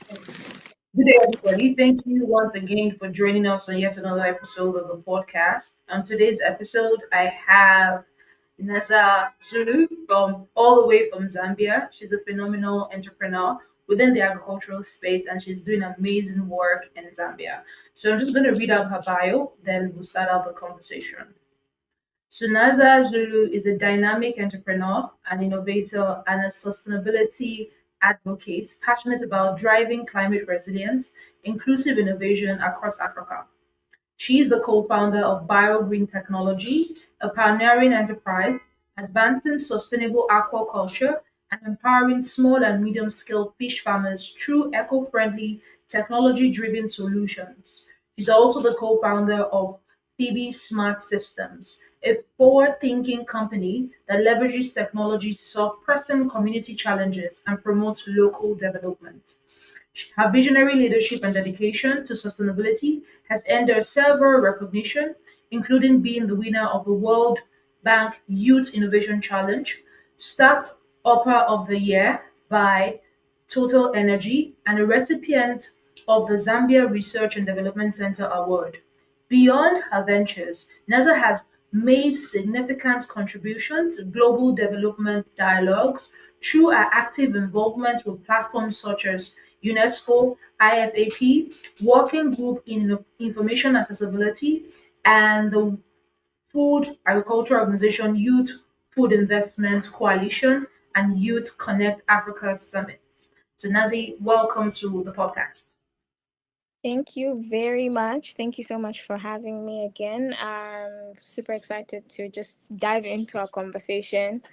Good day, everybody. Thank you once again for joining us on yet another episode of the podcast. On today's episode, I have Niza Zulu from all the way from Zambia. She's a phenomenal entrepreneur within the agricultural space, and she's doing amazing work in Zambia. So I'm just going to read out her bio, then we'll start out the conversation. Sunaza Zulu is a dynamic entrepreneur, an innovator, and a sustainability advocate passionate about driving climate resilience, inclusive innovation across Africa. She is the co founder of Biogreen Technology, a pioneering enterprise advancing sustainable aquaculture and empowering small and medium scale fish farmers through eco friendly, technology driven solutions. She's also the co founder of Febi Smart Systems, a forward thinking company that leverages technology to solve pressing community challenges and promote local development. Her visionary leadership and dedication to sustainability has earned her several recognition, including being the winner of the World Bank Youth Innovation Challenge, Start Upper of the Year by Total Energy, and a recipient of the Zambia Research and Development Center Award. Beyond her ventures, NASA has made significant contributions to global development dialogues through her active involvement with platforms such as UNESCO, IFAP, Working Group in Information Accessibility, and the Food Agriculture Organization Youth Food Investment Coalition and Youth Connect Africa Summit. So, Nazi, welcome to the podcast. Thank you very much. Thank you so much for having me again. I'm super excited to just dive into our conversation.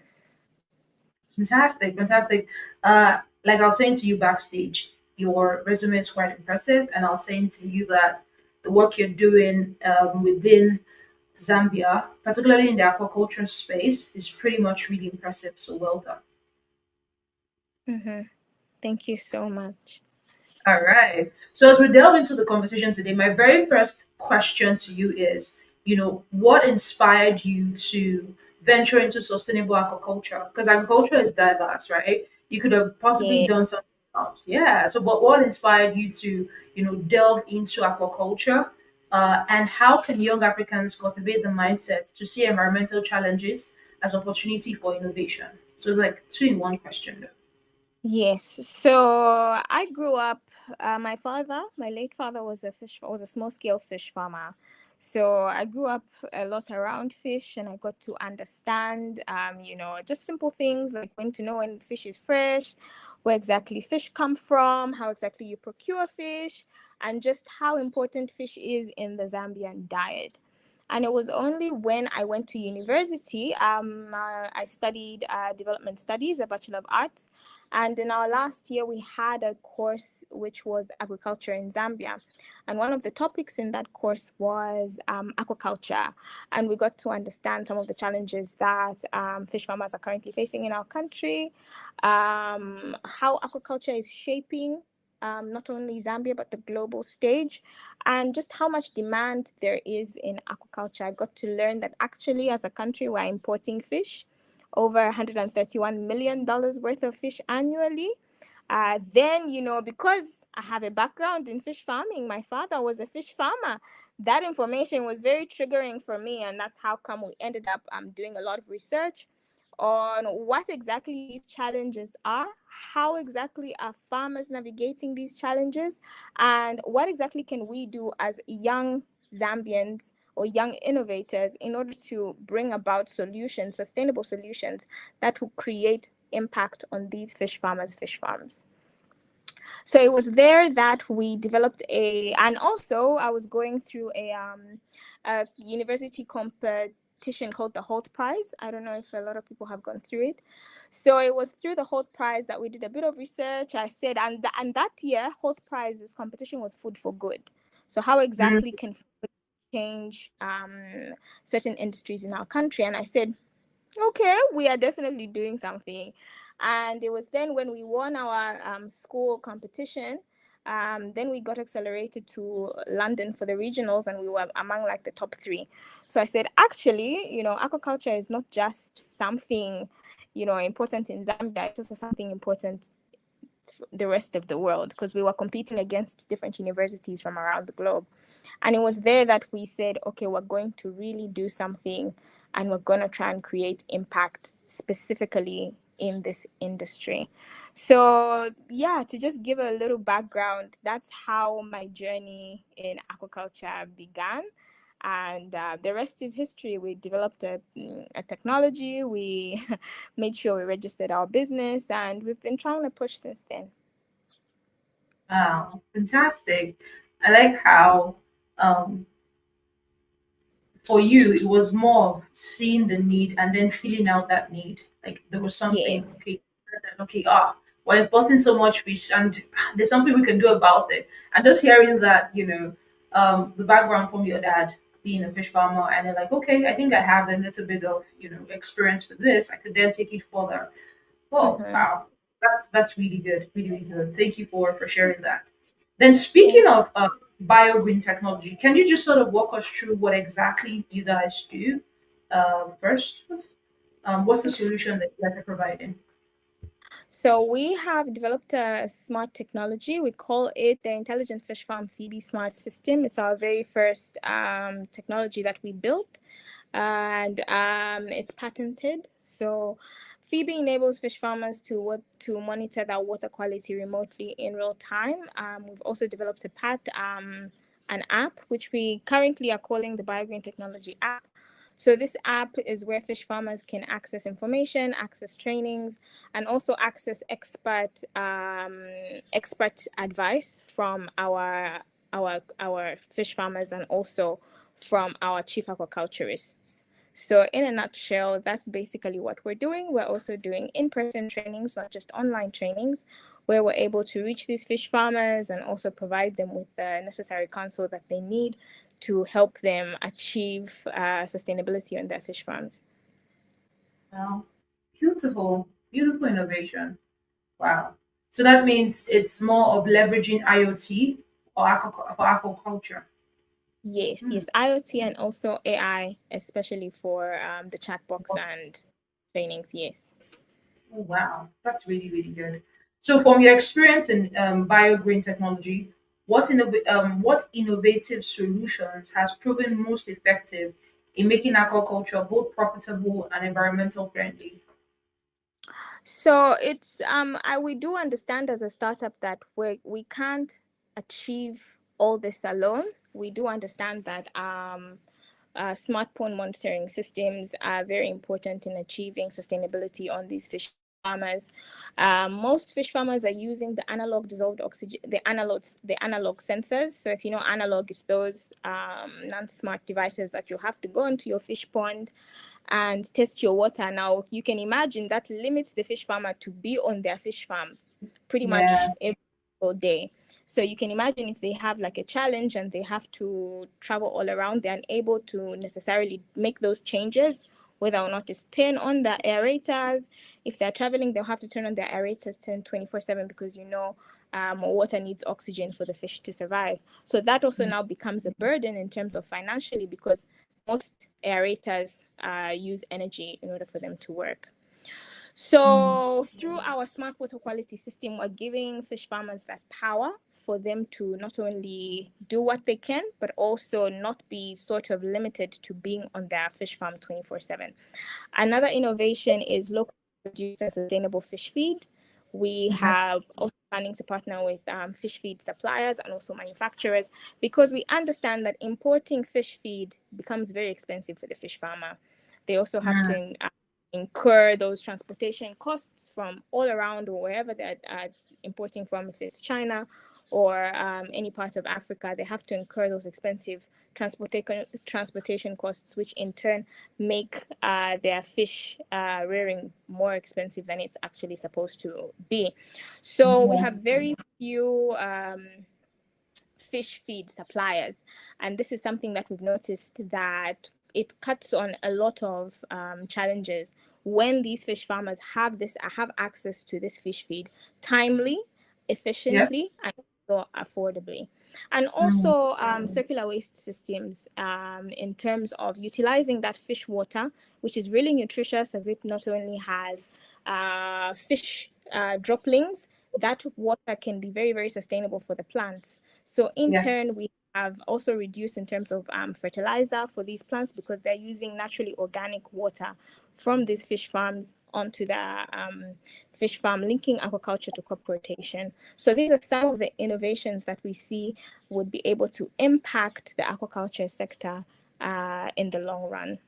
Fantastic, fantastic. Like I was saying to you backstage, your resume is quite impressive, and I was saying to you that the work you're doing within Zambia, particularly in the aquaculture space, is pretty much really impressive. So well done. Thank you so much. All right. So as we delve into the conversation today, my very first question to you is, what inspired you to venture into sustainable aquaculture? Because agriculture is diverse, right? You could have possibly Yeah. done something else. Yeah. So but what inspired you to, delve into aquaculture? And how can young Africans cultivate the mindset to see environmental challenges as opportunity for innovation? So it's like two in one question though. Yes. So I grew up. My late father, was a small scale fish farmer. So I grew up a lot around fish, and I got to understand, just simple things like when to know when fish is fresh, where exactly fish come from, how exactly you procure fish, and just how important fish is in the Zambian diet. And it was only when I went to university, I studied development studies, a Bachelor of Arts. And in our last year, we had a course which was agriculture in Zambia. And one of the topics in that course was aquaculture. And we got to understand some of the challenges that fish farmers are currently facing in our country, how aquaculture is shaping not only Zambia, but the global stage, and just how much demand there is in aquaculture. I got to learn that actually, as a country, we're importing fish, over $131 million worth of fish annually. Then, because I have a background in fish farming, my father was a fish farmer. That information was very triggering for me, and that's how come we ended up doing a lot of research on what exactly these challenges are, how exactly are farmers navigating these challenges, and what exactly can we do as young Zambians or young innovators in order to bring about solutions, sustainable solutions that will create impact on these fish farms. So it was there that we developed and also I was going through a university competition called the Holt Prize. I don't know if a lot of people have gone through it. So it was through the Holt Prize that we did a bit of research. I said, and that year, Holt Prize's competition was food for good. So how exactly can food change certain industries in our country? And I said, okay, we are definitely doing something. And it was then when we won our school competition, then we got accelerated to London for the regionals, and we were among like the top 3. So I said, actually, aquaculture is not just something, important in Zambia. It's also something important the rest of the world, because we were competing against different universities from around the globe. And it was there that we said, okay, we're going to really do something, and we're going to try and create impact specifically in this industry. So, yeah, to just give a little background, that's how my journey in aquaculture began. And the rest is history. We developed a technology, we made sure we registered our business, and we've been trying to push since then. Wow, fantastic. I like how um, for you it was more of seeing the need and then filling out that need. Like there was something, Yes. okay, okay, we're importing so much fish and there's something we can do about it. And just hearing that, the background from your dad being a fish farmer, and they're like, okay, I think I have a little bit of, experience with this. I could then take it further. Oh, Mm-hmm. wow. That's really good. Really, really good. Thank you for sharing that. Then speaking of biogreen technology, can you just sort of walk us through what exactly you guys do first? What's the solution that you guys are providing? So we have developed a smart technology. We call it the Intelligent Fish Farm Febi Smart System. It's our very first technology that we built, and it's patented. So Febi enables fish farmers to monitor their water quality remotely in real time. We've also developed an app which we currently are calling the Biogreen Technology app. So this app is where fish farmers can access information, access trainings, and also access expert advice from our fish farmers, and also from our chief aquaculturists. So in a nutshell, that's basically what we're doing. We're also doing in-person trainings, not just online trainings, where we're able to reach these fish farmers and also provide them with the necessary counsel that they need to help them achieve sustainability on their fish farms. Wow, beautiful, beautiful innovation. Wow. So that means it's more of leveraging IoT for aquaculture. Yes, Hmm. yes, IoT and also AI, especially for the chat box and trainings. Yes. Oh, wow, that's really, really good. So, from your experience in biogreen technology, what innovative solutions has proven most effective in making aquaculture both profitable and environmental friendly? So it's we do understand as a startup that we can't achieve all this alone. We do understand that smart pond monitoring systems are very important in achieving sustainability on these fish farmers. Most fish farmers are using the analog dissolved oxygen, the analog sensors. So if you know, analog is those non-smart devices that you have to go into your fish pond and test your water. Now you can imagine that limits the fish farmer to be on their fish farm pretty much Yeah. every single day. So you can imagine if they have like a challenge and they have to travel all around, they're unable to necessarily make those changes, whether or not it's turn on the aerators. If they're traveling, they'll have to turn on their aerators 24/7, because water needs oxygen for the fish to survive. So that also now becomes a burden in terms of financially, because most aerators use energy in order for them to work. Mm. So through our smart water quality system, we're giving fish farmers that power for them to not only do what they can, but also not be sort of limited to being on their fish farm 24/7. Another innovation is locally produced and sustainable fish feed. We Yeah. have also planning to partner with fish feed suppliers and also manufacturers, because we understand that importing fish feed becomes very expensive for the fish farmer. They also have Mm. to incur those transportation costs from all around, or wherever they're importing from. If it's China or any part of Africa, they have to incur those expensive transportation costs, which in turn make their fish rearing more expensive than it's actually supposed to be. So we Yeah. have very few fish feed suppliers, and this is something that we've noticed that it cuts on a lot of challenges when these fish farmers have access to this fish feed timely, Yeah. efficiently, and also affordably. And Mm. also circular waste systems, in terms of utilizing that fish water, which is really nutritious, as it not only has fish droppings, that water can be very, very sustainable for the plants. So in Yeah. turn, we have also reduced in terms of fertilizer for these plants because they're using naturally organic water from these fish farms onto the fish farm, linking aquaculture to crop rotation. So these are some of the innovations that we see would be able to impact the aquaculture sector in the long run.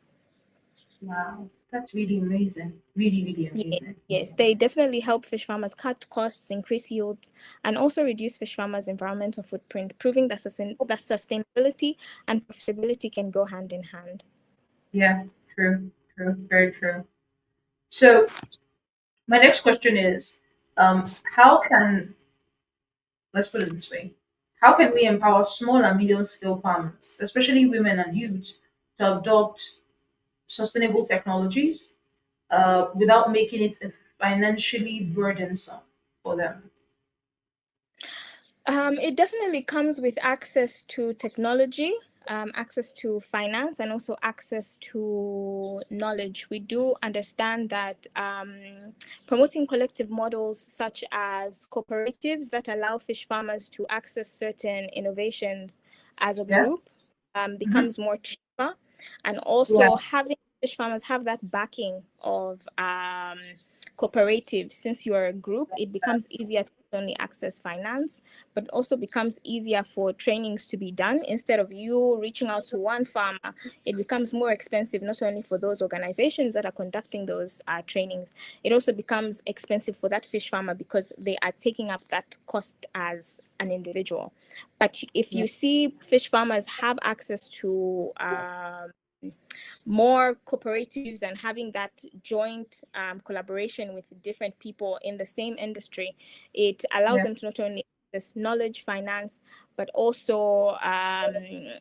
Wow. That's really amazing. Really, really amazing. Yes, they definitely help fish farmers cut costs, increase yields, and also reduce fish farmers' environmental footprint, proving that sustainability and profitability can go hand in hand. Yeah. True. True. Very true. So my next question is, how can, let's put it this way, how can we empower small and medium scale farmers, especially women and youth, to adopt sustainable technologies without making it financially burdensome for them? It definitely comes with access to technology, access to finance, and also access to knowledge. We do understand that promoting collective models such as cooperatives that allow fish farmers to access certain innovations as a Yeah. group Hmm. becomes more cheaper, and Yeah. also having fish farmers have that backing of cooperatives. Since you're a group, it becomes easier to not only access finance but also becomes easier for trainings to be done. Instead of you reaching out to one farmer, it becomes more expensive, not only for those organizations that are conducting those trainings, it also becomes expensive for that fish farmer because they are taking up that cost as an individual. But if Yeah. you see fish farmers have access to more cooperatives and having that joint collaboration with different people in the same industry, it allows Yeah. them to not only access knowledge, finance, but also a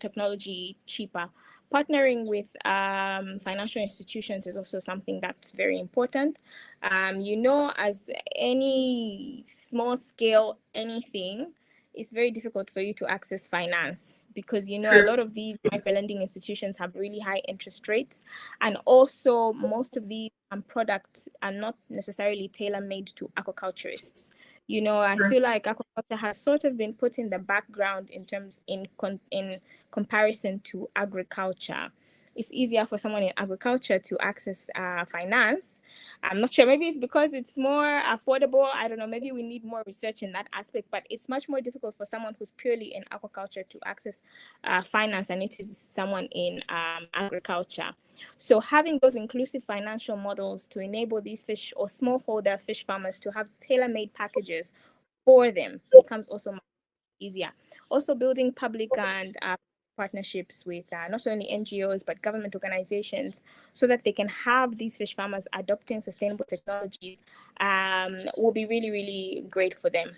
technology cheaper. Partnering with financial institutions is also something that's very important. As any small scale anything, it's very difficult for you to access finance because a True. lot of these micro lending institutions have really high interest rates, and also most of these products are not necessarily tailor made to aquaculturists. I True. feel like aquaculture has sort of been put in the background in comparison to agriculture. It's easier for someone in agriculture to access finance. I'm not sure. Maybe it's because it's more affordable. I don't know. Maybe we need more research in that aspect. But it's much more difficult for someone who's purely in aquaculture to access finance, and it is someone in agriculture. So having those inclusive financial models to enable these fish or smallholder fish farmers to have tailor-made packages for them becomes also much easier. Also, building public and partnerships with not only NGOs but government organizations so that they can have these fish farmers adopting sustainable technologies will be really, really great for them.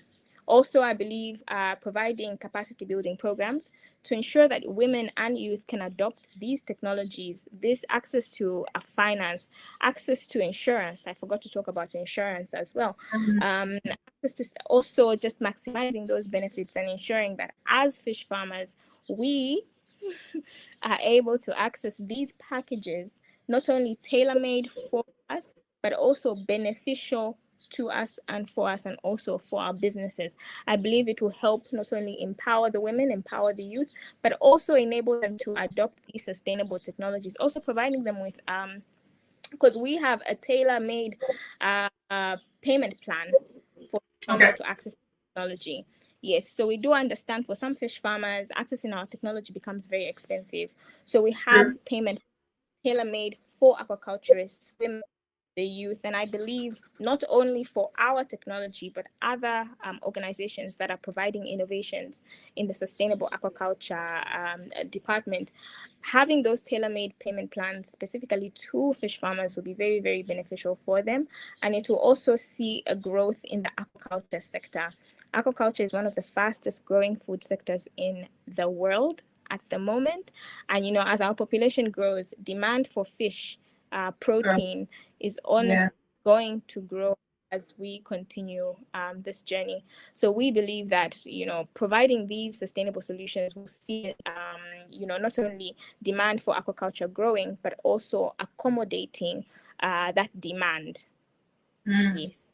Also, I believe providing capacity building programs to ensure that women and youth can adopt these technologies, this access to finance, access to insurance. I forgot to talk about insurance as well. Mhm. Access to also just maximizing those benefits and ensuring that as fish farmers, we are able to access these packages, not only tailor made for us, but also beneficial to us and for us, and also for our businesses. I believe it will help not only empower the women, empower the youth, but also enable them to adopt these sustainable technologies, also providing them with because we have a tailor-made payment plan for farmers Okay. to access technology. Yes, so we do understand for some fish farmers, accessing our technology becomes very expensive. So we True. have payment tailor-made for aquaculturists, women, the youth, and I believe not only for our technology, but other organizations that are providing innovations in the sustainable aquaculture department. Having those tailor-made payment plans specifically to fish farmers will be very, very beneficial for them, and it will also see a growth in the aquaculture sector. Aquaculture is one of the fastest growing food sectors in the world at the moment, and as our population grows, demand for fish True. protein is honestly Yeah. going to grow as we continue this journey. So we believe that providing these sustainable solutions will see not only demand for aquaculture growing, but also accommodating that demand. Mm. Yes.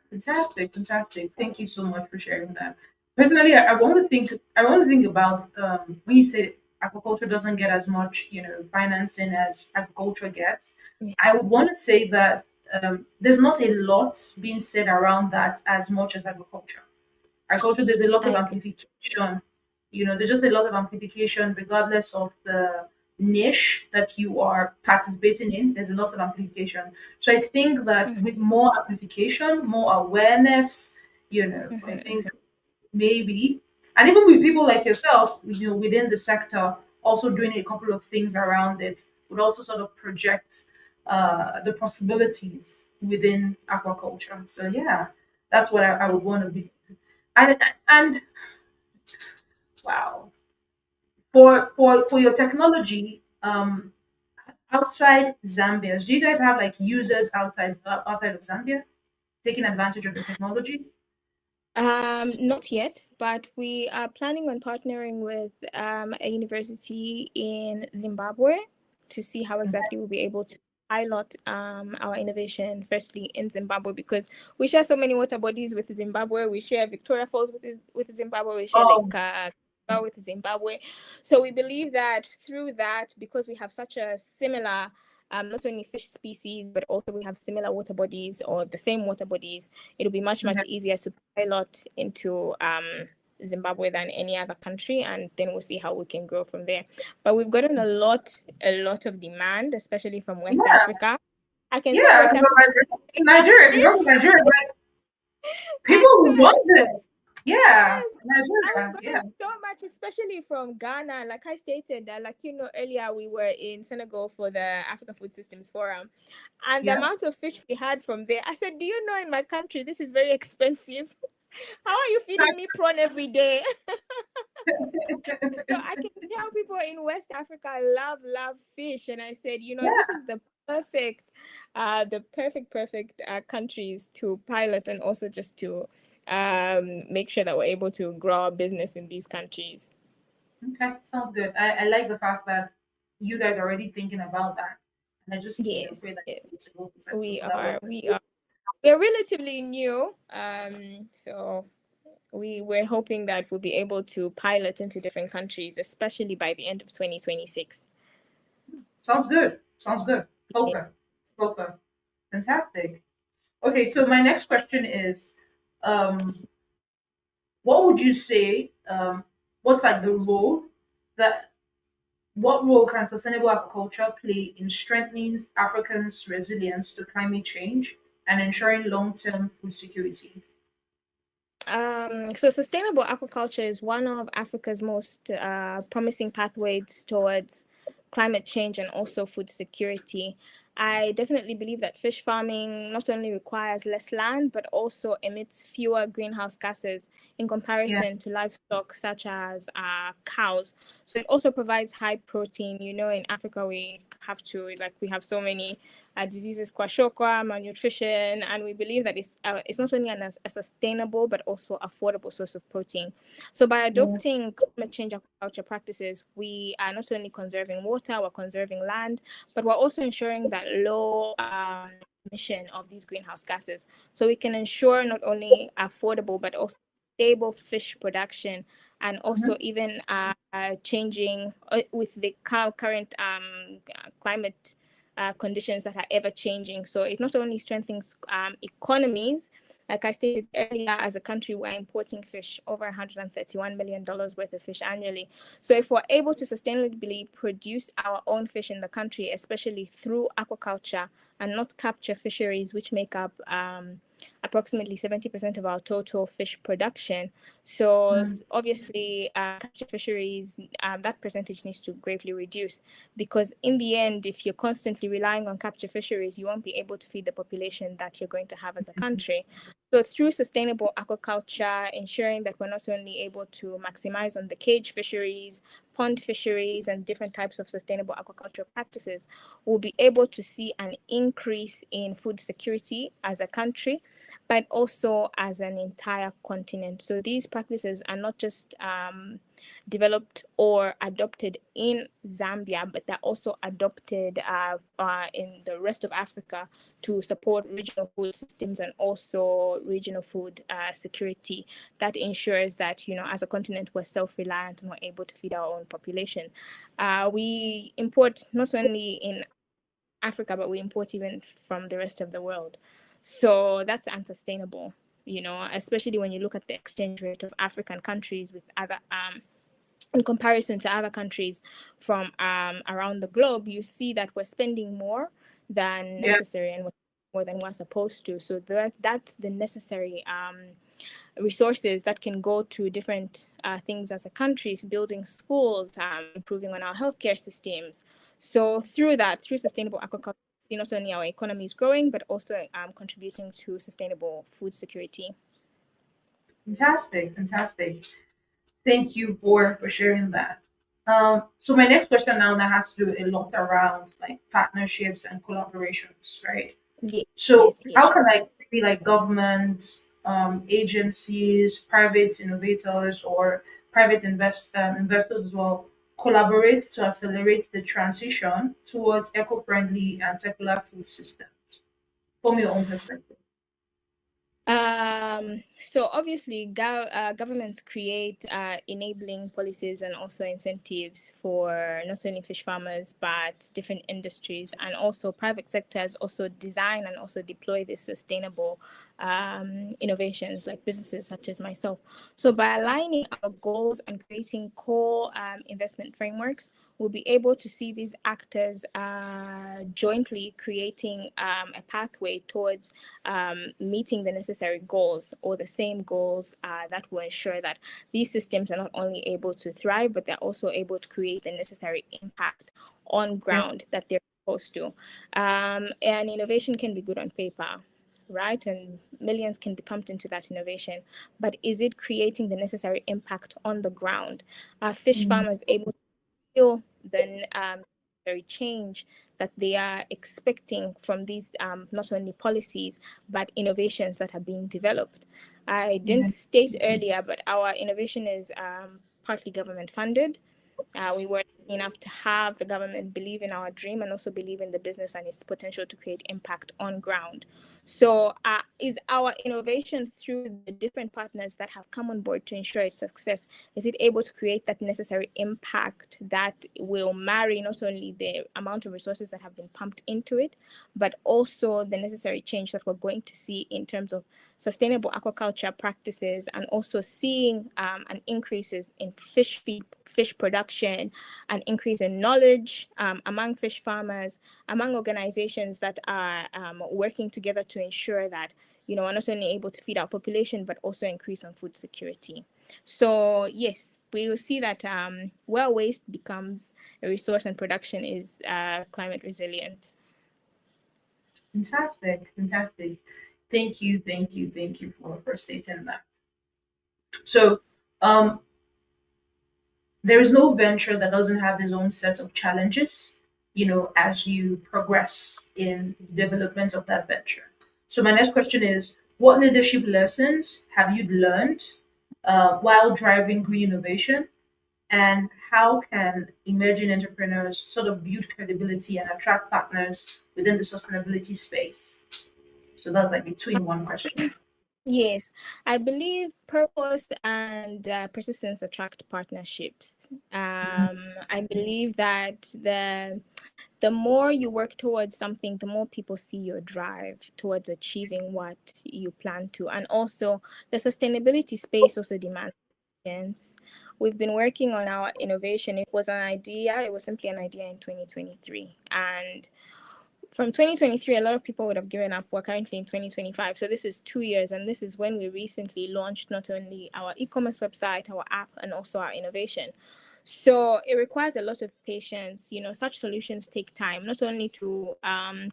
Fantastic, fantastic. Thank you so much for sharing that. Personally, I want to think about when you say aquaculture doesn't get as much, financing as agriculture gets. Yeah. I would want to say that there's not a lot being said around that as much as agriculture. Agriculture, there's a lot I of agree. amplification. There's just a lot of amplification, regardless of the niche that you are participating in. There's a lot of amplification. So I think that Mhm, with more amplification, more awareness, I mhm, think maybe, and even with people like yourself, within the sector, also doing a couple of things around it would also sort of project the possibilities within aquaculture. So yeah, that's what I would yes. want to be. And wow, for your technology, outside Zambia, do you guys have like users outside of Zambia taking advantage of the technology? Not yet, but we are planning on partnering with a university in Zimbabwe to see how exactly we'll be able to pilot our innovation firstly in Zimbabwe, because we share so many water bodies with Zimbabwe. We share Victoria Falls with Zimbabwe. We share Oh, with Zimbabwe. So we believe that through that, because we have such a similar not only fish species, but also we have similar water bodies or the same water bodies, it'll be much, okay. much easier to pilot into Zimbabwe than any other country, and then we'll see how we can grow from there. But we've gotten a lot of demand, especially from West Yeah, Africa. I can tell yeah. West Africa In love Nigeria, if you go to fish. Nigeria, like, people I'm will want sorry. this. Yeah, Yes, and we've Nigeria. Yeah, gotten so much, especially from Ghana. Like I stated, like earlier, we were in Senegal for the African Food Systems Forum, and the yeah. amount of fish we had from there. I said, "Do you know in my country this is very expensive? How are you feeding me prawn every day?" So I can tell people in West Africa love fish, and I said, this Yeah. is the perfect countries to pilot, and also just to make sure that we're able to grow our business in these countries. Okay, sounds good. I like the fact that you guys are already thinking about that, and I just Yes, pray that yes, it's able to settle we so that are. way. We're relatively new, so we're hoping that we'll be able to pilot into different countries, especially by the end of 2026. Sounds good. Sounds good. Closer. Closer. Fantastic. Okay, so my next question is, um, what would you say? What's like the role that what role can sustainable agriculture play in strengthening Africans' resilience to climate change and ensuring long-term food security? So sustainable aquaculture is one of Africa's most promising pathways towards climate change and also food security. I definitely believe that fish farming not only requires less land, but also emits fewer greenhouse gases in Yeah. comparison to livestock such as cows. So it also provides high protein. In Africa we have so many diseases, kwashiorkor, malnutrition, and we believe that it's not only a sustainable but also affordable source of protein. So by Yeah. adopting climate change aquaculture practices, we are not only conserving water, we're conserving land, but we're also ensuring that low emission of these greenhouse gases. So we can ensure not only affordable but also stable fish production, and also Mhm. even changing with the current climate conditions that are ever changing. So it not only strengthens economies, like I stated earlier, as a country, we're importing fish, over $131 million worth of fish annually. So if we're able to sustainably produce our own fish in the country, especially through aquaculture and not capture fisheries, which make up approximately 70% of our total fish production. So Mm. obviously, capture fisheries, that percentage needs to greatly reduce, because in the end, if you're constantly relying on capture fisheries, you won't be able to feed the population that you're going to have as a country. So through sustainable aquaculture, ensuring that we're not only able to maximize on the cage fisheries, pond fisheries, and different types of sustainable aquaculture practices, we'll be able to see an increase in food security as a country, but also as an entire continent. So these practices are not just developed or adopted in Zambia, but they're also adopted in the rest of Africa to support regional food systems and also regional food security. That ensures that, as a continent, we're self-reliant and we're able to feed our own population. We import not only in Africa, but we import even from the rest of the world. So that's unsustainable, especially when you look at the exchange rate of African countries with other in comparison to other countries from around the globe. You see that we're spending more than Yeah. necessary and more than we're supposed to. So that's the necessary resources that can go to different things as a country, building schools, improving on our healthcare systems. So through sustainable aquaculture, not only our economy is growing, but also contributing to sustainable food security. Fantastic, fantastic. Thank you for sharing that. So my next question now that has to do a lot around like partnerships and collaborations, right? Yes, So yes, yes. how can like maybe like governments, agencies, private innovators, or private investors as well collaborate to accelerate the transition towards eco-friendly and circular food systems? From your own perspective. So obviously, governments create enabling policies and also incentives for not only fish farmers but different industries, and also private sectors also design and also deploy these sustainable innovations, like businesses such as myself. So by aligning our goals and creating core investment frameworks, we'll be able to see these actors jointly creating a pathway towards meeting the necessary goals, or the same goals that will ensure that these systems are not only able to thrive, but they're also able to create the necessary impact on Yeah. ground that they're supposed to. And innovation can be good on paper, right? And millions can be pumped into that innovation. But is it creating the necessary impact on the ground? Are fish Mm. farmers able to feel the necessary change that they are expecting from these not only policies but innovations that are being developed? I Yeah. didn't state earlier, but our innovation is partly government funded. We were lucky enough to have the government believe in our dream and also believe in the business and its potential to create impact on ground. So, is our innovation through the different partners that have come on board to ensure its success, is it able to create that necessary impact that will marry not only the amount of resources that have been pumped into it, but also the necessary change that we're going to see in terms of sustainable aquaculture practices, and also seeing an increases in fish production, an increase in knowledge among fish farmers, among organizations that are working together to ensure that we're not only able to feed our population but also increase on food security. So yes, we will see that where waste becomes a resource and production is climate resilient. Fantastic, fantastic. Thank you for stating that. So, um, there is no venture that doesn't have its own set of challenges, as you progress in development of that venture. So my next question is, what leadership lessons have you learned while driving green innovation, and how can emerging entrepreneurs sort of build credibility and attract partners within the sustainability space? So that's like a two-in-one question. Yes, I believe purpose and persistence attract partnerships. I believe that the more you work towards something, the more people see your drive towards achieving what you plan to. And also, the sustainability space also demands patience. We've been working on our innovation. It was an idea, it was simply an idea in 2023. And from 2023, a lot of people would have given up. We're currently in 2025. So this is 2 years. And this is when we recently launched not only our e-commerce website, our app, and also our innovation. So it requires a lot of patience. Such solutions take time, not only to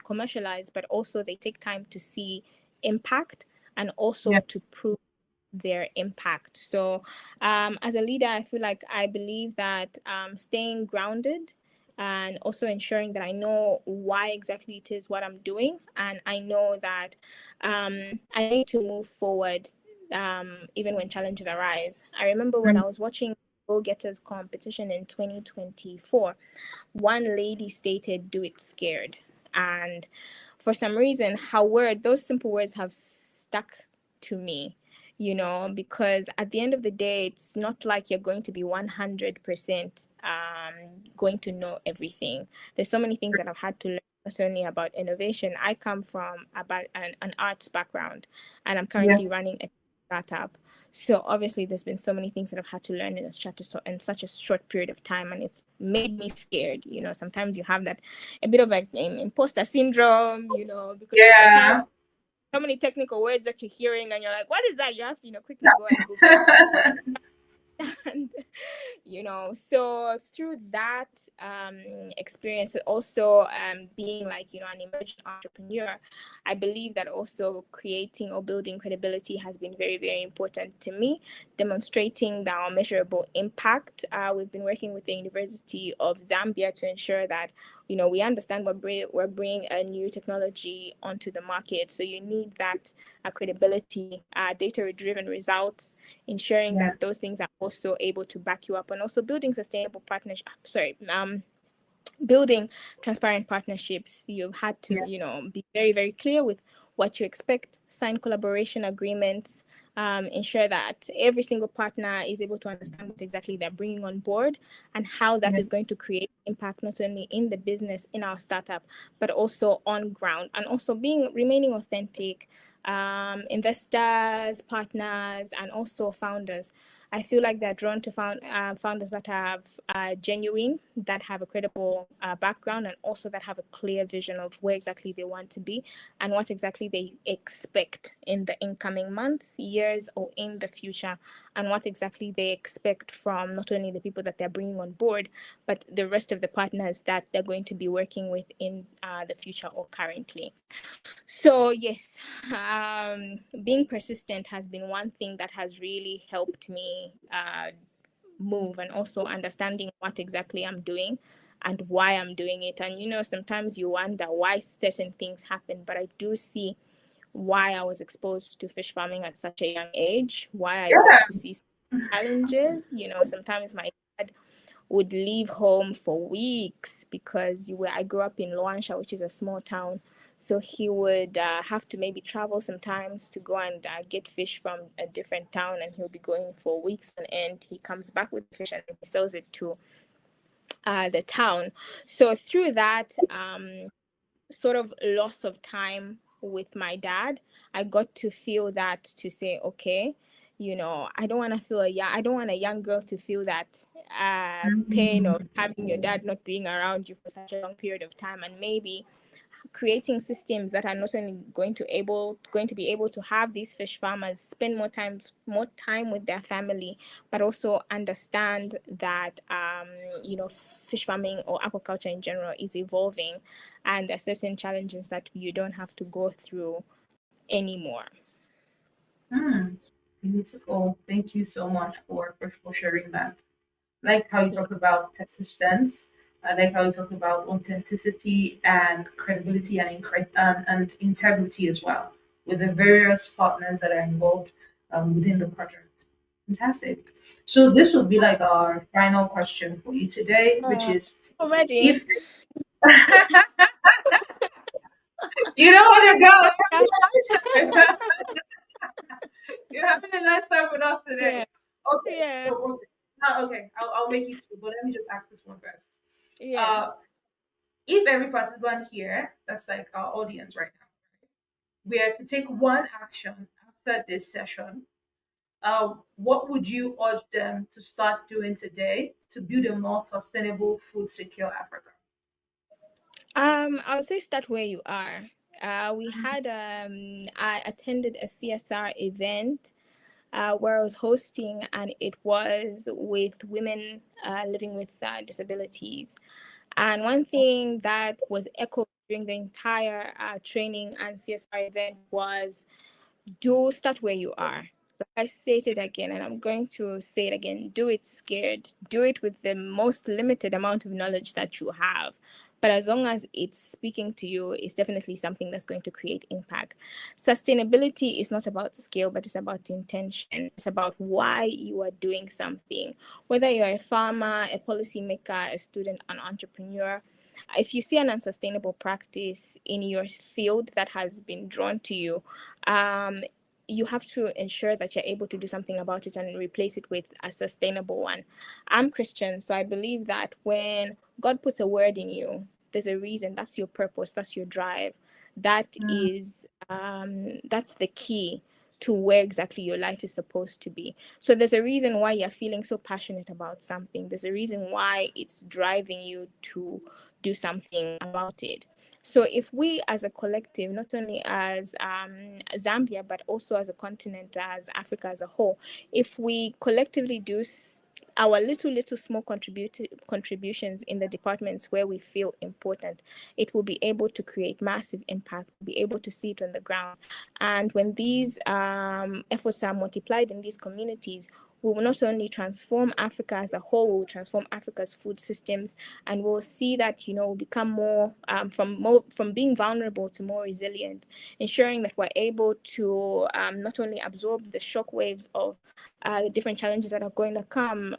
commercialize, but also they take time to see impact and also Yeah. to prove their impact. So as a leader, I feel like I believe that staying grounded and also ensuring that I know why exactly it is what I'm doing, and I know that I need to move forward even when challenges arise. I remember when I was watching Go Getters competition in 2024, one lady stated, "Do it scared." And for some reason, those simple words have stuck to me, because at the end of the day, it's not like you're going to be 100% going to know everything. There's so many things that I've had to learn, not only about innovation. I come from about an arts background, and I'm Yeah. currently running a startup. So obviously, there's been so many things that I've had to learn in such a short period of time, and it's made me scared. Sometimes you have that a bit of like an imposter syndrome, because at the Yeah. time, so many technical words that you're hearing, and you're like, "What is that?" You have to, quickly go and Google. And so through that experience, also being like an emerging entrepreneur, I believe that also creating or building credibility has been very, very important to me, demonstrating our measurable impact. We've been working with the University of Zambia to ensure that we understand we're bringing a new technology onto the market. So you need that credibility, data-driven results, ensuring Yeah. that those things are also able to back you up, and also building sustainable partnership. Building transparent partnerships. You've had to, Yeah. be very, very clear with what you expect, sign collaboration agreements, ensure that every single partner is able to understand what exactly they're bringing on board and how that Yeah. is going to create impact not only in the business, in our startup, but also on ground, and also remaining authentic. Investors, partners, and also founders, I feel like they're drawn to founders that have genuine, that have a credible background, and also that have a clear vision of where exactly they want to be and what exactly they expect in the incoming months, years, or in the future, and what exactly they expect from not only the people that they're bringing on board, but the rest of the partners that they're going to be working with in the future or currently. So yes, being persistent has been one thing that has really helped me move, and also understanding what exactly I'm doing and why I'm doing it. And sometimes you wonder why certain things happen, but I do see why I was exposed to fish farming at such a young age, why I got to see challenges. Sometimes my dad would leave home for weeks because I grew up in Luansha, which is a small town. So he would have to maybe travel sometimes to go and get fish from a different town, and he'll be going for weeks on end. He comes back with the fish and he sells it to the town. So through that sort of loss of time with my dad, I got to feel that, to say, okay, I don't want to I don't want a young girl to feel that pain of having your dad not being around you for such a long period of time, and maybe creating systems that are not only going to be able to have these fish farmers spend more time with their family, but also understand that fish farming or aquaculture in general is evolving, and there are certain challenges that you don't have to go through anymore. Beautiful. Thank you so much for sharing that. Like how you talk about persistence. I like how you talk about authenticity and credibility and integrity as well with the various partners that are involved within the project. Fantastic. So this will be like our final question for you today, which is Already. if you know what to go, you're having a nice time. You're having a nice time with us Yeah. today. Okay, Yeah. so okay. Now, okay, I'll make it two, but let me just ask this one first. Yeah. Uh, if every participant here, that's like our audience right now, we are to take one action after this session, what would you urge them to start doing today to build a more sustainable, food secure Africa? I would say start where you are. I attended a CSR event where I was hosting, and it was with women living with disabilities. And one thing that was echoed during the entire training and CSR event was, do start where you are. I stated again, and I'm going to say it again, do it scared. Do it with the most limited amount of knowledge that you have. But as long as it's speaking to you, it's definitely something that's going to create impact. Sustainability is not about scale, but it's about intention. It's about why you are doing something. Whether you're a farmer, a policymaker, a student, an entrepreneur, if you see an unsustainable practice in your field that has been drawn to you, you have to ensure that you're able to do something about it and replace it with a sustainable one. I'm Christian, so I believe that when God puts a word in you, there's a reason. That's your purpose. That's your drive. That Mm. is, that's the key to where exactly your life is supposed to be. So there's a reason why you're feeling so passionate about something. There's a reason why it's driving you to do something about it. So if we as a collective, not only as Zambia, but also as a continent, as Africa as a whole, if we collectively do our little small contributions in the departments where we feel important, it will be able to create massive impact, be able to see it on the ground. And when these efforts are multiplied in these communities, we will not only transform Africa as a whole, we will transform Africa's food systems, and we'll see that, we'll become more from being vulnerable to more resilient, ensuring that we're able to not only absorb the shock waves of the different challenges that are going to come.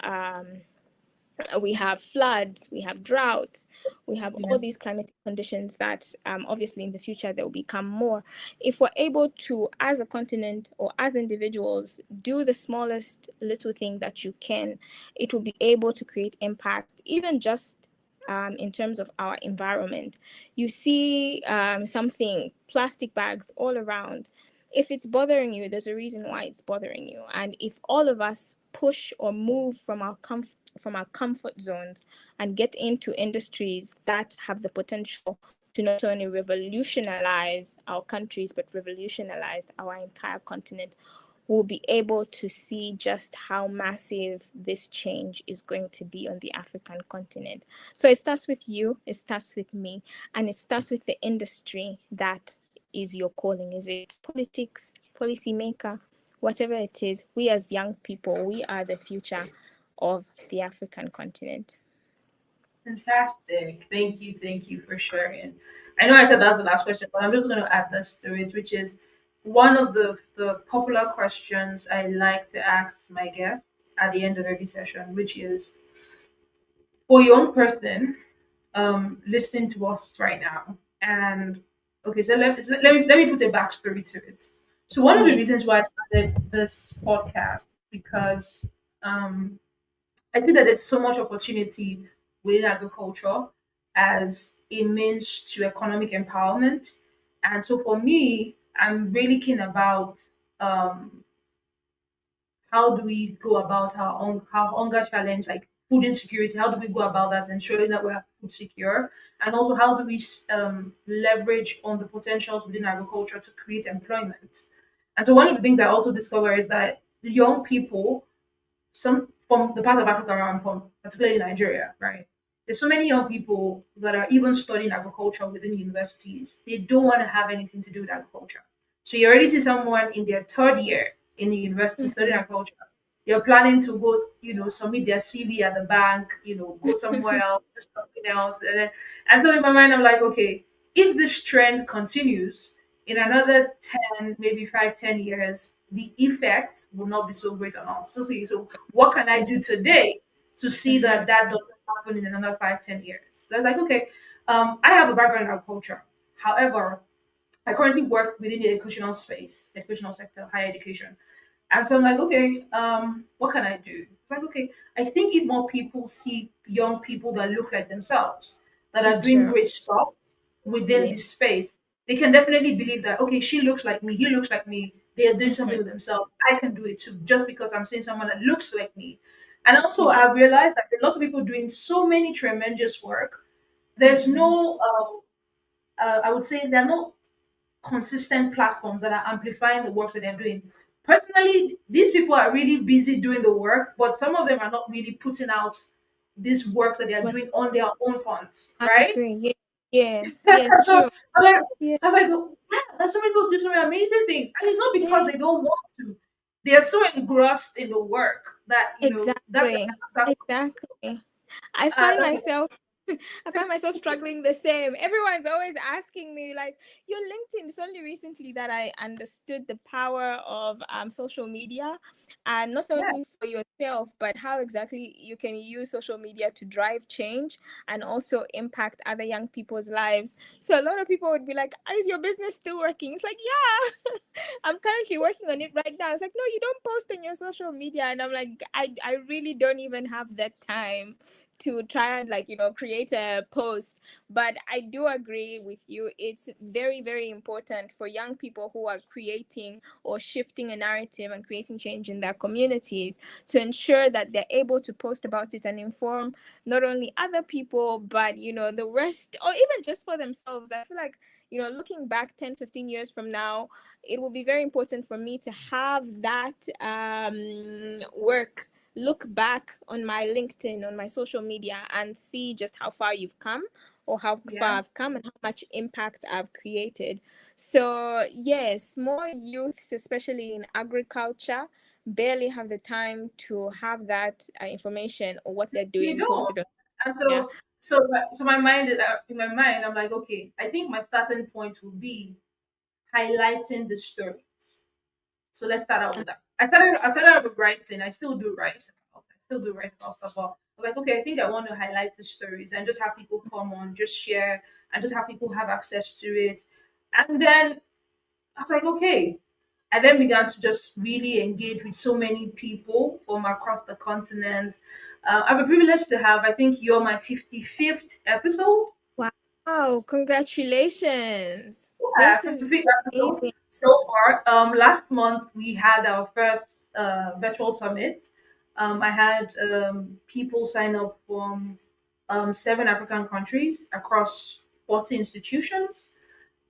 We have floods, we have droughts, we have Yeah. all these climatic conditions that obviously in the future there will become more. If we're able to, as a continent or as individuals, do the smallest little thing that you can, it will be able to create impact, even just in terms of our environment. You see something, plastic bags all around. If it's bothering you, there's a reason why it's bothering you. And if all of us push or move from our comfort zones and get into industries that have the potential to not only revolutionize our countries but revolutionize our entire continent, we'll be able to see just how massive this change is going to be on the African continent. So it starts with you, it starts with me, and it starts with the industry that is your calling. Is it politics, policymaker, whatever it is? We as young people, we are the future of the African continent. Fantastic. Thank you for sharing. I know I said that's the last question, but I'm just going to add this to it, which is one of the popular questions I like to ask my guests at the end of every session, which is for a young person listening to us right now. And okay, so let me put a backstory to it. So one of the Yes. reasons why I started this podcast because um I see that there's so much opportunity within agriculture as a means to economic empowerment. And so for me, I'm really keen about um, how do we go about our hunger challenge, like food insecurity, how do we go about that, ensuring that we're food secure? And also, how do we leverage on the potentials within agriculture to create employment? And so one of the things I also discover is that young people some from the part of Africa where I'm from, particularly Nigeria, right? There's so many young people that are even studying agriculture within universities. They don't want to have anything to do with agriculture. So you already see someone in their third year in the university studying Mhm. agriculture. They're planning to go, submit their CV at the bank, go somewhere else, do something else. And so in my mind, I'm like, okay, if this trend continues in another 10, maybe 5, 10 years, the effect will not be so great on us. So what can I do today to see that Mhm. that doesn't happen in another 5, 10 years? So I was like, okay, I have a background in agriculture. However, I currently work within the educational space, educational sector, higher education. And so I'm like, okay, what can I do? It's like, okay, I think if more people see young people that look like themselves, that are doing True. great stuff within this Yes. space, they can definitely believe that, okay, she looks like me, he looks like me, they are doing something Mhm. with themselves. I can do it too, just because I'm seeing someone that looks like me. And also, Yeah. I've realized that a lot of people doing so many tremendous work. There's Mhm. no, I would say, there are no consistent platforms that are amplifying the work that they're doing. Personally, these people are really busy doing the work, but some of them are not really putting out this work that they are What doing on their own funds, I right? agree. Yes. Yes. Yes. So True. I'm like, Yeah. I was like, yeah, there's so many people do so many amazing things, and it's not because Yeah. they don't want to. they're so engrossed in the work that Exactly. that's Exactly. I find okay. myself I find myself struggling the same. Everyone's always asking me, like, your LinkedIn. It's only recently that I understood the power of social media, and not Yeah, only for yourself, but how exactly you can use social media to drive change and also impact other young people's lives. So a lot of people would be like, is your business still working? It's like, yeah, I'm currently working on it right now. It's like, no, you don't post on your social media. And I'm like, I really don't even have that time to try and, like, create a post. But I do agree with you. It's very, very important for young people who are creating or shifting a narrative and creating change in their communities to ensure that they're able to post about it and inform not only other people, but the rest, or even just for themselves. I feel like, looking back 10-15 years from now, it will be very important for me to have that work, look back on my LinkedIn, on my social media, and see just how far you've come, or how far yeah. I've come, and how much impact I've created. So yes, more youths, especially in agriculture, barely have the time to have that information or what they're You doing don't. posted on. And Yeah. so my mind in my mind, I'm like, okay, I think my starting point would be highlighting the stories. So let's start out with that. I started out with writing. I still do write about. I still do write about stuff. But I'm like, okay, I think I want to highlight the stories and just have people come on, just share, and just have people have access to it. And then I was like, okay. I then began to just really engage with so many people from across the continent. I have a privilege to have, I think you're my 55th episode. Wow, congratulations. Yeah, This is 55th episode amazing. so far. Last month we had our first virtual summit. I had people sign up from 7 African countries across 40 institutions,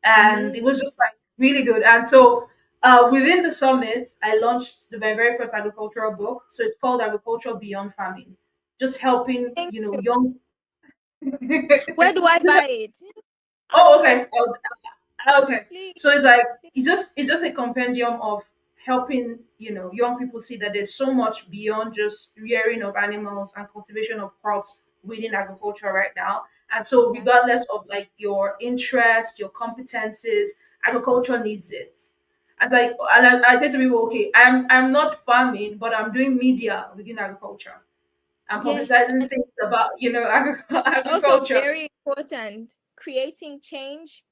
and it Amazing. was just like really good. And so within the summit, I launched my very first agricultural book. So it's called Agriculture Beyond Farming, just helping Thank you. young. Where do I buy it? Oh, okay. Agriculture, Okay. please. So it's just a compendium of helping young people see that there's so much beyond just rearing of animals and cultivation of crops within agriculture right now. And so Yeah. regardless of like your interest, your competences, agriculture needs it. And like and I say to people, okay, I'm not farming, but I'm doing media within agriculture. I'm Yes. publicizing things about Also agriculture. very important, creating change,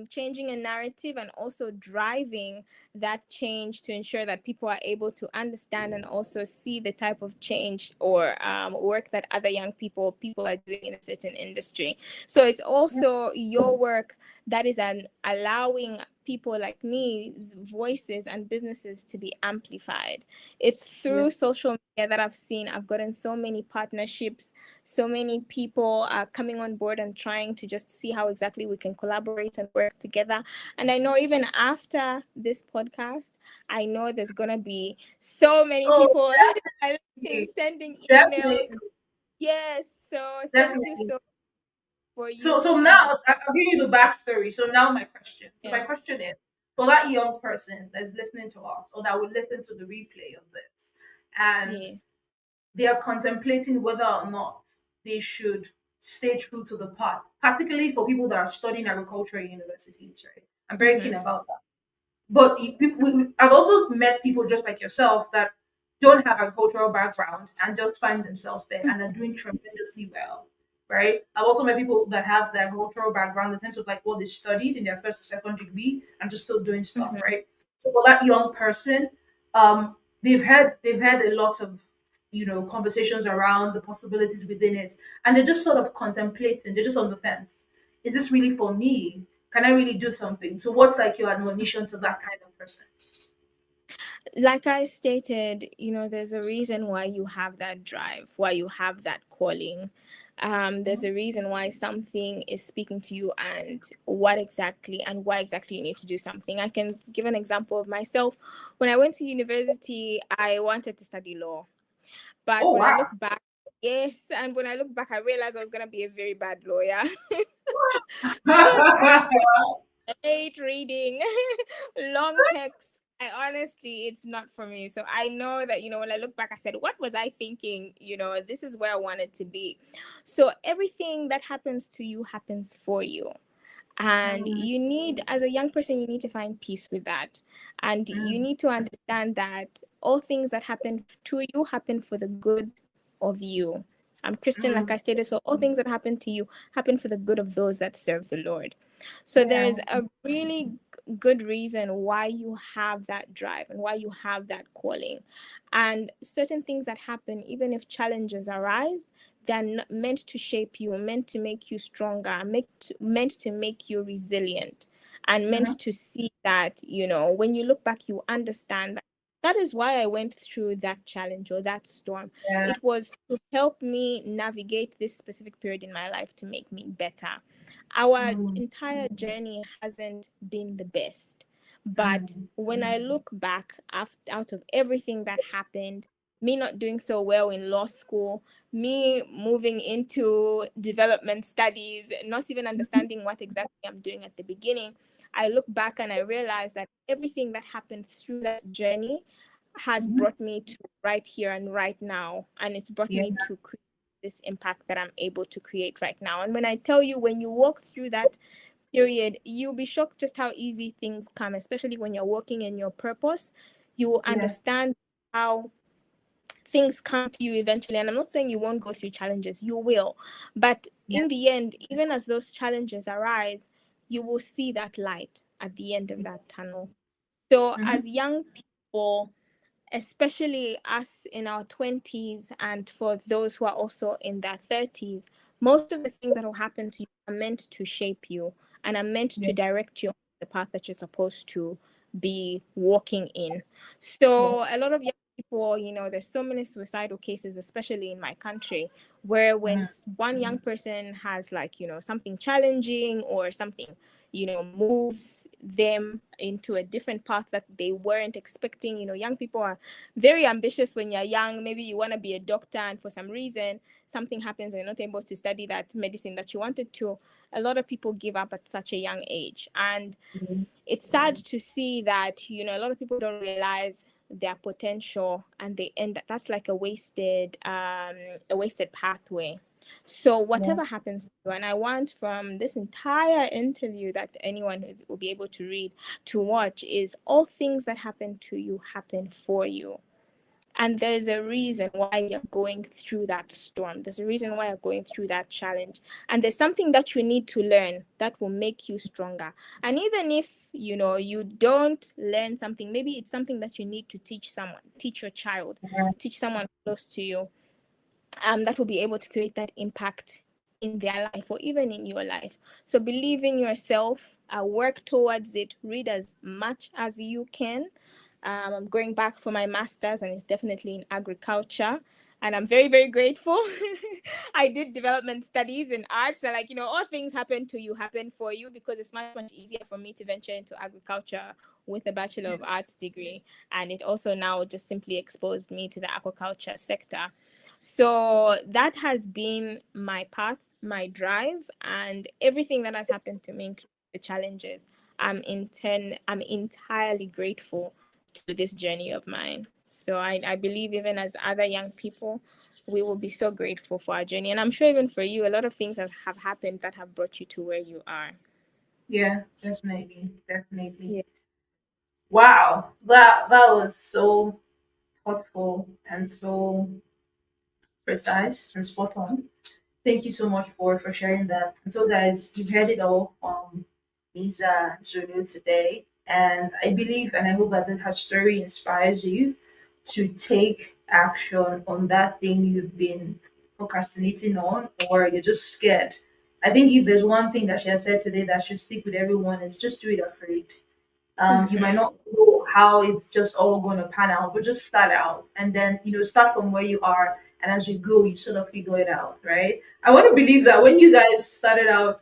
changing a narrative, and also driving that change to ensure that people are able to understand and also see the type of change or work that other young people are doing in a certain industry. So it's also your work that is allowing people like me's voices and businesses to be amplified. It's Yeah. through social media that I've gotten so many partnerships, so many people are coming on board and trying to just see how exactly we can collaborate and work together. And I know even after this podcast, I know there's gonna be so many Oh, people definitely. sending emails. Definitely. Yes, so thank you Definitely. so much for So you. now I'll give you the backstory. So now my question. So my Yeah. question is for that young person that's listening to us or that would listen to the replay of this, and Yes. they are contemplating whether or not they should stay true to the path, particularly for people that are studying agriculture in universities, right? I'm very keen Mm-hmm. about that. But I've also met people just like yourself that don't have agricultural background and just find themselves there and are doing tremendously well, right? I've also met people that have the agricultural background in terms of like what they studied in their first or second degree and just still doing stuff, Mm-hmm. right? So for that young person, um, they've had a lot of conversations around the possibilities within it, and they're just sort of contemplating. They're just on the fence. Is this really for me? Can I really do something? So what's like your admonition to that kind of person? Like I stated, there's a reason why you have that drive, why you have that calling. There's a reason why something is speaking to you, and what exactly and why exactly you need to do something. I can give an example of myself. When I went to university, I wanted to study law. But Oh when I look wow. back, yes, and when I look back, I realized I was going to be a very bad lawyer because I hate reading long texts. I honestly, it's not for me. So I know that, when I look back, I said, what was I thinking? This is where I wanted to be. So everything that happens to you happens for you. And Mm, you need, as a young person, you need to find peace with that. And you mm, need to understand that all things that happen to you happen for the good of you. I'm Christian, like mm, I stated, so all things that happen to you happen for the good of those that serve the Lord. So yeah. there's a really good reason why you have that drive and why you have that calling. And certain things that happen, even if challenges arise, they're meant to shape you, meant to make you stronger, meant to make you resilient, and Mm-hmm. meant to see that, when you look back, you understand that that is why I went through that challenge or that storm. Yeah. It was to help me navigate this specific period in my life to make me better. Our Mm, entire journey hasn't been the best. But mm, when I look back out of everything that happened, me not doing so well in law school, me moving into development studies, not even understanding what exactly I'm doing at the beginning, I look back and I realize that everything that happened through that journey has mhm. brought me to right here and right now. And it's brought Yeah. me to create this impact that I'm able to create right now. And when I tell you, when you walk through that period, you'll be shocked just how easy things come, especially when you're working in your purpose. You will Yeah. understand how things come to you eventually. And I'm not saying you won't go through challenges, you will. But Yeah. in the end, even as those challenges arise, you will see that light at the end of that tunnel. So, Mm-hmm. as young people, especially us in our 20s, and for those who are also in their 30s, most of the things that will happen to you are meant to shape you and are meant Yeah. to direct you on the path that you're supposed to be walking in. Yeah. So, a lot of young people, there's so many suicidal cases, especially in my country, where when Mm-hmm. one young person has, like, something challenging or something, moves them into a different path that they weren't expecting. Young people are very ambitious when you're young. Maybe you want to be a doctor, and for some reason, something happens and you're not able to study that medicine that you wanted to. A lot of people give up at such a young age. And it's sad to see that, a lot of people don't realize their potential, and they end that's like a wasted pathway. So Yeah. whatever happens to you, and I want from this entire interview that anyone who will be able to read, to watch, is all things that happen to you happen for you. And there's a reason why you're going through that storm. There's a reason why you're going through that challenge. And there's something that you need to learn that will make you stronger. And even if, you don't learn something, maybe it's something that you need to teach someone, teach your child, Yeah. teach someone close to you, that will be able to create that impact in their life or even in your life. So believe in yourself, work towards it, read as much as you can. I'm going back for my master's, and it's definitely in agriculture. And I'm very, very grateful. I did development studies in arts. So, like, all things happen for you, because it's much, much easier for me to venture into agriculture with a Bachelor of Arts degree. And it also now just simply exposed me to the aquaculture sector. So that has been my path, my drive, and everything that has happened to me, including the challenges. I'm entirely grateful to this journey of mine. So I believe, even as other young people, we will be so grateful for our journey. And I'm sure even for you, a lot of things have happened that have brought you to where you are. Yeah. Definitely. Definitely. Yeah. Wow. That was so thoughtful and so precise and spot on. Thank you so much for sharing that. And so, guys, you've heard it all from Niza Zulu today. And I believe and I hope that her story inspires you to take action on that thing you've been procrastinating on, or you're just scared. I think if there's one thing that she has said today that should stick with everyone, is just do it afraid. You might Mm-hmm. not know how it's just all going to pan out, but just start out and then, start from where you are. And as you go, you sort of figure it out, right? I want to believe that when you guys started out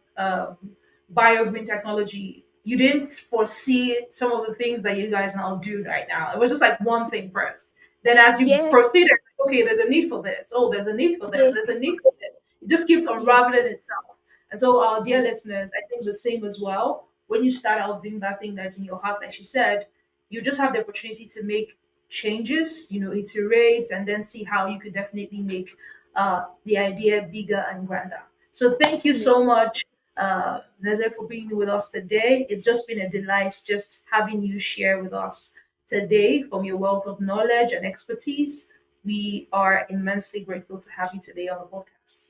Biogreen technology, you didn't foresee some of the things that you guys now do right now. It was just like one thing first. Then as you Yeah. proceeded, okay, there's a need for this. Oh, there's a need for this. There's a Yes. need for this. It just keeps Yes. unraveling itself. And so, our dear Yes. listeners, I think the same as well. When you start out doing that thing that's in your heart, like she said, you just have the opportunity to make changes, iterate, and then see how you could definitely make the idea bigger and grander. So thank you Yeah. so much, Neze, for being with us today. It's just been a delight just having you share with us today from your wealth of knowledge and expertise. We are immensely grateful to have you today on the podcast.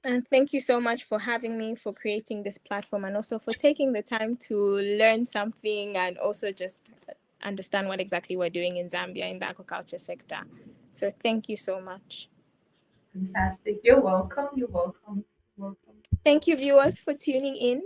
And thank you so much for having me, for creating this platform, and also for taking the time to learn something and also just understand what exactly we're doing in Zambia in the aquaculture sector. So thank you so much. Fantastic. You're welcome. You're welcome. You're welcome. Thank you, viewers, for tuning in.